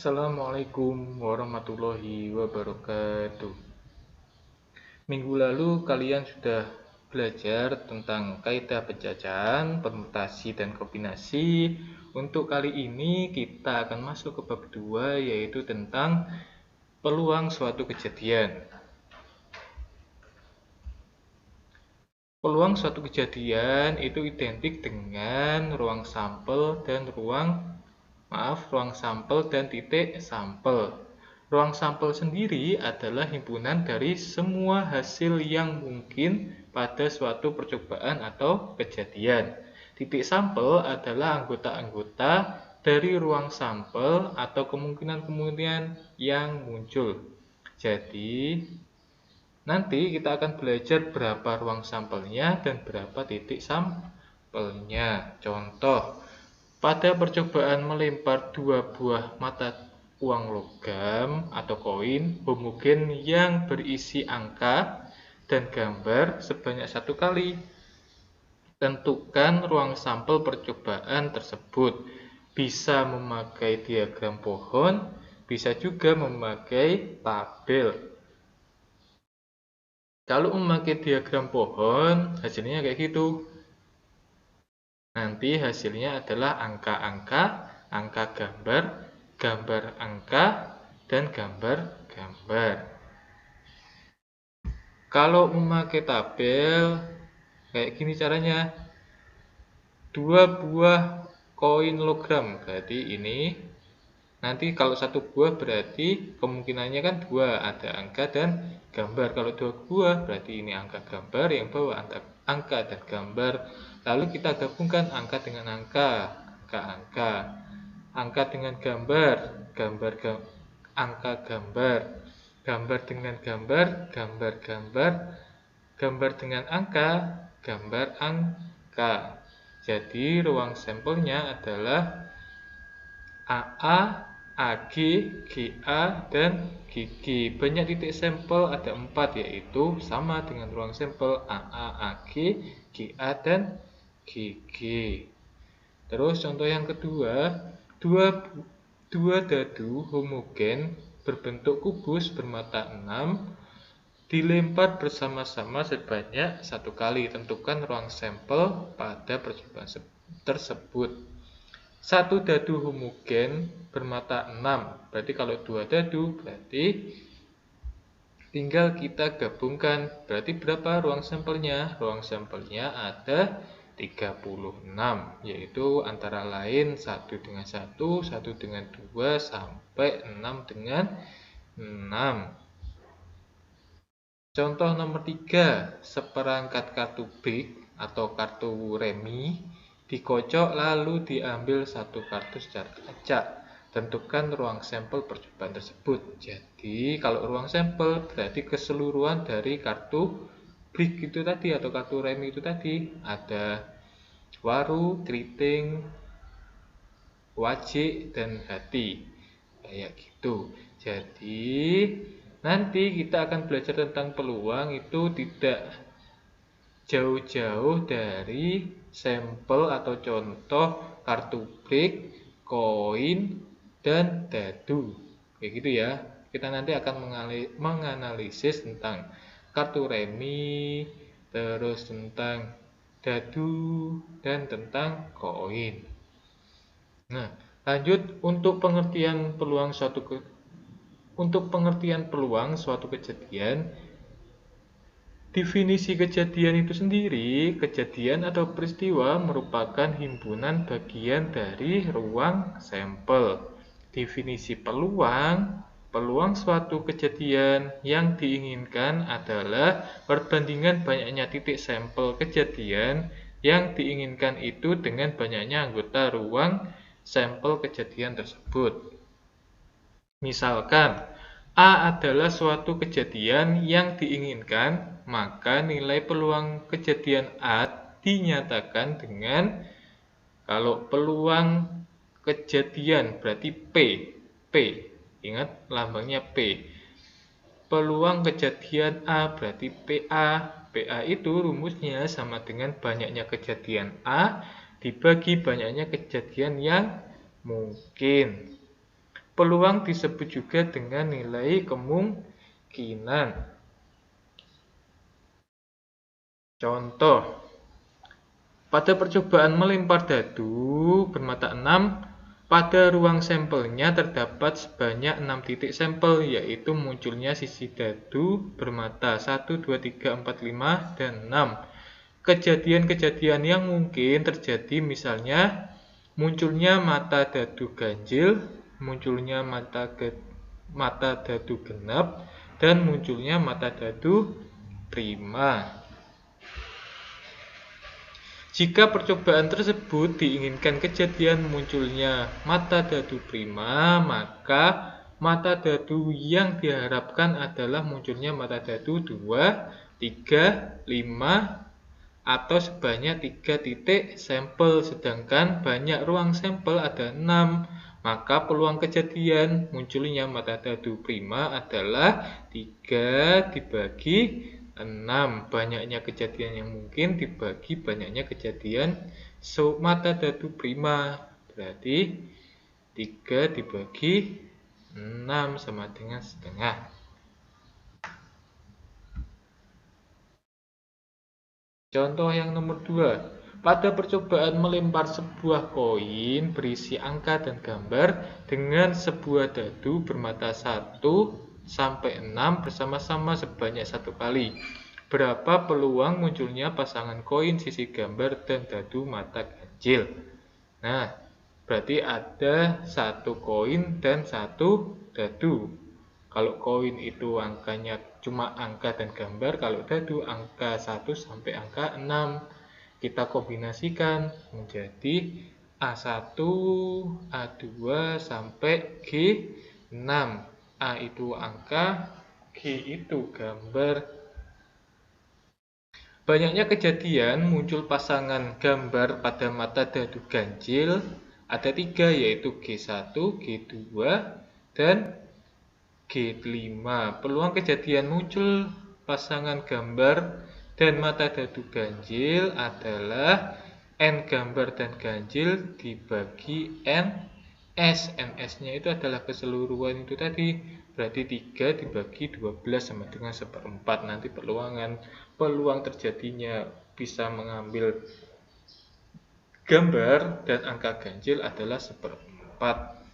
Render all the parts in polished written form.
Assalamualaikum warahmatullahi wabarakatuh. Minggu lalu kalian sudah belajar tentang kaidah penjajahan, permutasi, dan kombinasi. Untuk kali ini kita akan masuk ke bab 2, yaitu tentang peluang suatu kejadian. Peluang suatu kejadian itu identik dengan ruang sampel dan titik sampel. Ruang sampel sendiri adalah himpunan dari semua hasil yang mungkin pada suatu percobaan atau kejadian. Titik sampel adalah anggota-anggota dari ruang sampel atau kemungkinan-kemungkinan yang muncul. Jadi, nanti kita akan belajar berapa ruang sampelnya dan berapa titik sampelnya. Contoh, pada percobaan melempar 2 buah mata uang logam atau koin homogen yang berisi angka dan gambar sebanyak 1 kali. Tentukan ruang sampel percobaan tersebut. Bisa memakai diagram pohon, bisa juga memakai tabel. Kalau memakai diagram pohon, hasilnya kayak gitu. Nanti hasilnya adalah angka-angka, angka gambar, gambar angka, dan gambar-gambar. Kalau memakai tabel, kayak gini caranya. 2 buah koin logam, berarti ini. Nanti kalau 1 buah berarti kemungkinannya kan 2, ada angka dan gambar. Kalau 2 buah berarti ini angka gambar, yang bawah angka dan gambar. Lalu kita gabungkan angka dengan angka, angka-angka. Angka dengan gambar, angka gambar. Gambar dengan gambar, gambar-gambar. Gambar dengan angka, gambar angka. Jadi ruang sampelnya adalah AA, AG, GA, dan GG. Banyak titik sampel, ada 4, yaitu sama dengan ruang sampel AA, AG, GA, dan GG. Terus contoh yang kedua, dua dadu homogen berbentuk kubus bermata 6 dilempar bersama-sama sebanyak 1 kali. Tentukan ruang sampel pada percobaan tersebut. 1 dadu homogen bermata 6, berarti kalau 2 dadu berarti tinggal kita gabungkan. Berarti berapa ruang sampelnya? Ruang sampelnya ada 36, yaitu antara lain 1 dengan 1, 1 dengan 2, sampai 6 dengan 6. Contoh nomor 3, seperangkat kartu BRIK atau kartu remi dikocok lalu diambil 1 kartu secara acak. Tentukan ruang sampel percobaan tersebut. Jadi kalau ruang sampel berarti keseluruhan dari kartu BRIK itu tadi atau kartu remi itu tadi. Ada waru, keriting, wajik, dan hati. Kayak gitu. Jadi nanti kita akan belajar tentang peluang itu tidak jauh-jauh dari sampel atau contoh kartu BRIK, koin, dan dadu. Kayak gitu ya. Kita nanti akan menganalisis tentang kartu remi, terus tentang dadu, dan tentang koin. Nah, lanjut untuk pengertian peluang suatu kejadian. Definisi kejadian itu sendiri, kejadian atau peristiwa merupakan himpunan bagian dari ruang sampel. Definisi peluang suatu kejadian yang diinginkan adalah perbandingan banyaknya titik sampel kejadian yang diinginkan itu dengan banyaknya anggota ruang sampel kejadian tersebut. Misalkan, A adalah suatu kejadian yang diinginkan, maka nilai peluang kejadian A dinyatakan dengan, kalau peluang kejadian berarti P. Ingat lambangnya P. Peluang kejadian A berarti PA. PA itu rumusnya sama dengan banyaknya kejadian A dibagi banyaknya kejadian yang mungkin. Peluang disebut juga dengan nilai kemungkinan. Contoh, pada percobaan melempar dadu bermata 6, pada ruang sampelnya terdapat sebanyak 6 titik sampel, yaitu munculnya sisi dadu bermata 1, 2, 3, 4, 5, dan 6. Kejadian-kejadian yang mungkin terjadi misalnya munculnya mata dadu ganjil, munculnya mata dadu genap, dan munculnya mata dadu prima. Jika percobaan tersebut diinginkan kejadian munculnya mata dadu prima, maka mata dadu yang diharapkan adalah munculnya mata dadu 2, 3, 5, atau sebanyak 3 titik sampel, sedangkan banyak ruang sampel ada 6. Maka peluang kejadian munculnya mata dadu prima adalah 3 dibagi 6. Banyaknya kejadian yang mungkin dibagi banyaknya kejadian mata dadu prima. Berarti 3 dibagi 6 sama dengan setengah. Contoh yang nomor 2. Pada percobaan melempar sebuah koin berisi angka dan gambar dengan sebuah dadu bermata 1 sampai 6 bersama-sama sebanyak 1 kali. Berapa peluang munculnya pasangan koin sisi gambar dan dadu mata ganjil? Nah, berarti ada 1 koin dan 1 dadu. Kalau koin itu angkanya cuma angka dan gambar, kalau dadu angka 1 sampai angka 6. Kita kombinasikan menjadi A1, A2 sampai G6. A itu angka, G itu gambar. Banyaknya kejadian muncul pasangan gambar pada mata dadu ganjil ada 3, yaitu G1, G2, dan G5. Peluang kejadian muncul pasangan gambar dan mata dadu ganjil adalah N gambar dan ganjil dibagi NS. NS-nya itu adalah keseluruhan itu tadi. Berarti 3 dibagi 12 sama dengan 1/4. Nanti peluang terjadinya bisa mengambil gambar dan angka ganjil adalah 1/4.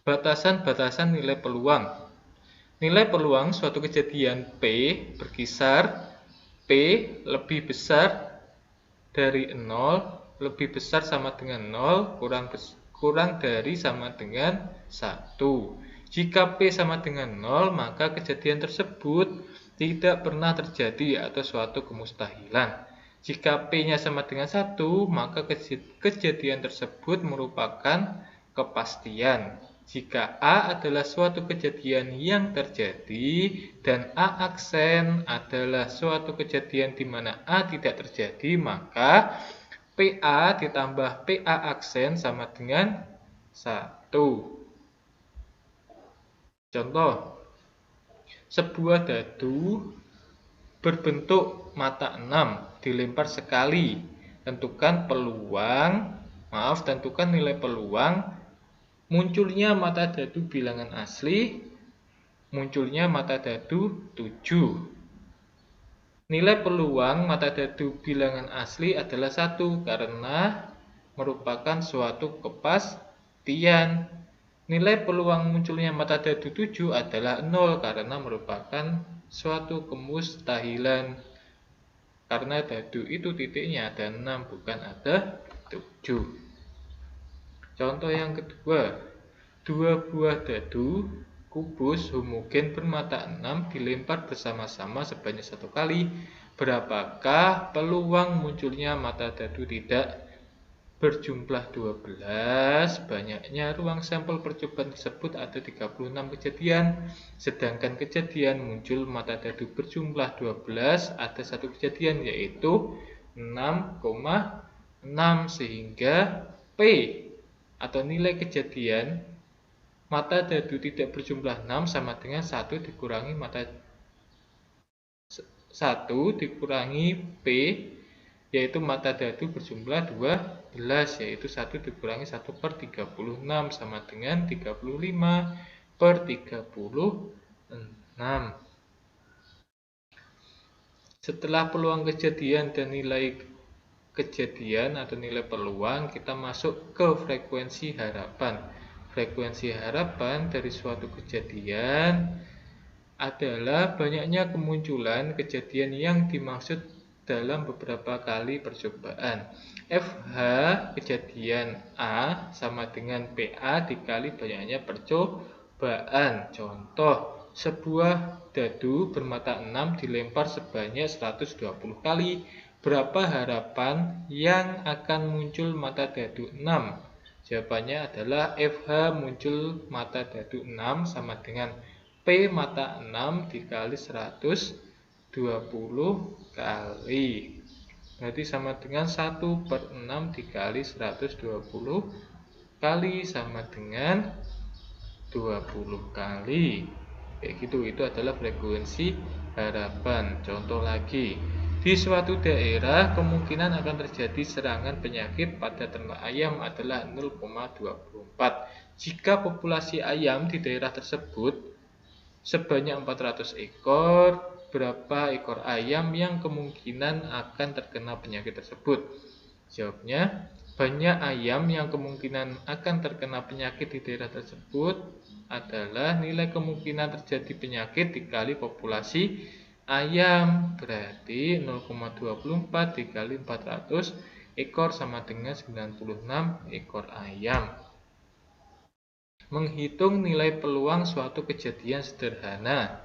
Batasan-batasan nilai peluang. Nilai peluang suatu kejadian P berkisar P lebih besar dari 0, lebih besar sama dengan 0, kurang dari sama dengan 1. Jika P sama dengan 0, maka kejadian tersebut tidak pernah terjadi atau suatu kemustahilan. Jika P-nya sama dengan 1, maka kejadian tersebut merupakan kepastian. Jika A adalah suatu kejadian yang terjadi dan A aksen adalah suatu kejadian di mana A tidak terjadi, maka PA ditambah PA aksen sama dengan 1. Contoh, sebuah dadu berbentuk mata 6 dilempar sekali. Tentukan nilai peluang munculnya mata dadu bilangan asli, munculnya mata dadu 7. Nilai peluang mata dadu bilangan asli adalah 1 karena merupakan suatu kepastian. Nilai peluang munculnya mata dadu 7 adalah 0 karena merupakan suatu kemustahilan. Karena dadu itu titiknya ada 6 bukan ada 7. Contoh yang kedua, 2 buah dadu kubus homogen bermata 6 dilempar bersama-sama sebanyak 1 kali. Berapakah peluang munculnya mata dadu tidak berjumlah 12? Banyaknya ruang sampel percobaan tersebut ada 36 kejadian. Sedangkan kejadian muncul mata dadu berjumlah 12 ada 1 kejadian, yaitu 6,6, sehingga P atau nilai kejadian mata dadu tidak berjumlah 6 sama dengan 1 dikurangi P, yaitu mata dadu berjumlah 12. 14, yaitu 1 dikurangi 1 per 36 sama dengan 35 per 36. Setelah peluang kejadian dan nilai kejadian atau nilai peluang, kita masuk ke frekuensi harapan. Frekuensi harapan dari suatu kejadian adalah banyaknya kemunculan kejadian yang dimaksud dalam beberapa kali percobaan. FH kejadian A sama dengan PA dikali banyaknya percobaan. Contoh, sebuah dadu bermata 6 dilempar sebanyak 120 kali. Berapa harapan yang akan muncul mata dadu 6? Jawabannya adalah FH muncul mata dadu 6 sama dengan P mata 6 dikali 120 kali. Berarti sama dengan 1 per 6 dikali 120 kali sama dengan 20 kali. Kayak gitu, itu adalah frekuensi harapan. Contoh lagi, di suatu daerah kemungkinan akan terjadi serangan penyakit pada ternak ayam adalah 0,24. Jika populasi ayam di daerah tersebut sebanyak 400 ekor, berapa ekor ayam yang kemungkinan akan terkena penyakit tersebut? Jawabnya, banyak ayam yang kemungkinan akan terkena penyakit di daerah tersebut adalah nilai kemungkinan terjadi penyakit dikali populasi ayam. Berarti 0,24 dikali 400 ekor sama dengan 96 ekor ayam. Menghitung nilai peluang suatu kejadian sederhana.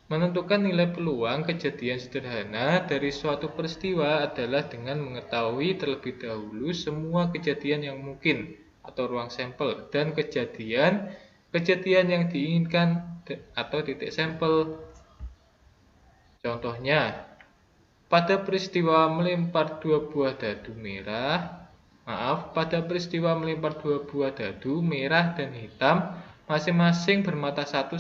Menentukan nilai peluang kejadian sederhana dari suatu peristiwa adalah dengan mengetahui terlebih dahulu semua kejadian yang mungkin atau ruang sampel dan kejadian yang diinginkan atau titik sampel. Contohnya, pada peristiwa melempar dua buah dadu merah dan hitam masing-masing bermata 1-6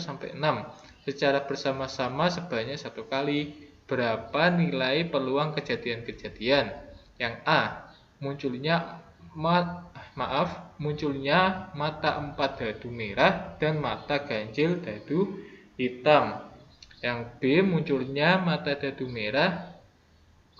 secara bersama-sama sebanyak 1 kali. Berapa nilai peluang kejadian-kejadian? Yang A, munculnya mata 4 dadu merah dan mata ganjil dadu hitam. Yang B, munculnya mata dadu merah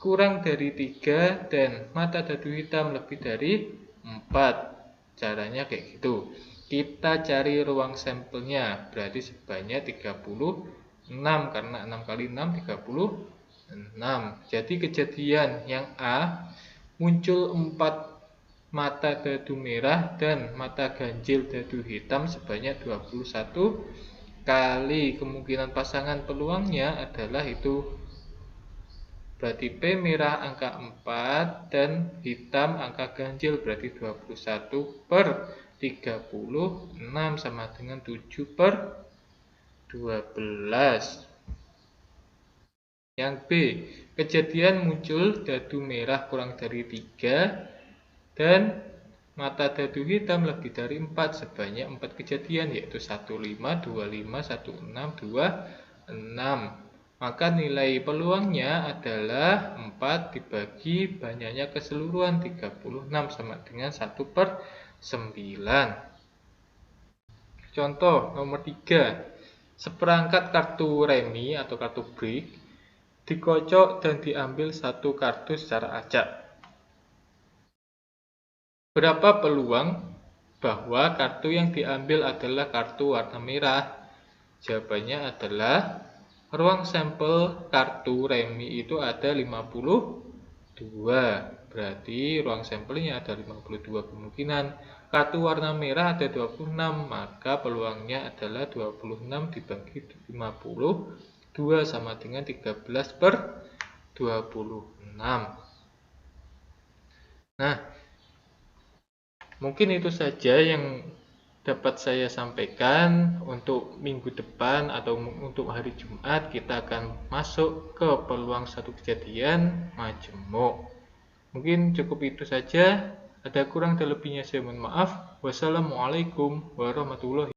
kurang dari 3 dan mata dadu hitam lebih dari 4. Caranya kayak gitu. Kita cari ruang sampelnya, berarti sebanyak 36, karena 6 kali 6, 36. Jadi kejadian yang A, muncul 4 mata dadu merah dan mata ganjil dadu hitam sebanyak 21 kali. Kemungkinan pasangan peluangnya adalah itu. Berarti P merah angka 4 dan hitam angka ganjil, berarti 21 per 36 sama dengan 7 per 12. Yang B, kejadian muncul dadu merah kurang dari 3 dan mata dadu hitam lebih dari 4 sebanyak 4 kejadian, yaitu 15, 25, 16, 26. Maka nilai peluangnya adalah 4 dibagi banyaknya keseluruhan 36 sama dengan 1 per 9. Contoh nomor 3. Seperangkat kartu remi atau kartu break dikocok dan diambil satu kartu secara acak. Berapa peluang bahwa kartu yang diambil adalah kartu warna merah? Jawabannya adalah ruang sampel kartu remi itu ada 52. Berarti ruang sampelnya ada 52 kemungkinan. Kartu warna merah ada 26, maka peluangnya adalah 26 dibagi 52 sama dengan 13 per 26. Nah, mungkin itu saja yang dapat saya sampaikan. Untuk minggu depan atau untuk hari Jumat kita akan masuk ke peluang satu kejadian majemuk. Mungkin cukup itu saja. Ada kurang dan lebihnya saya mohon maaf. Wassalamualaikum warahmatullahi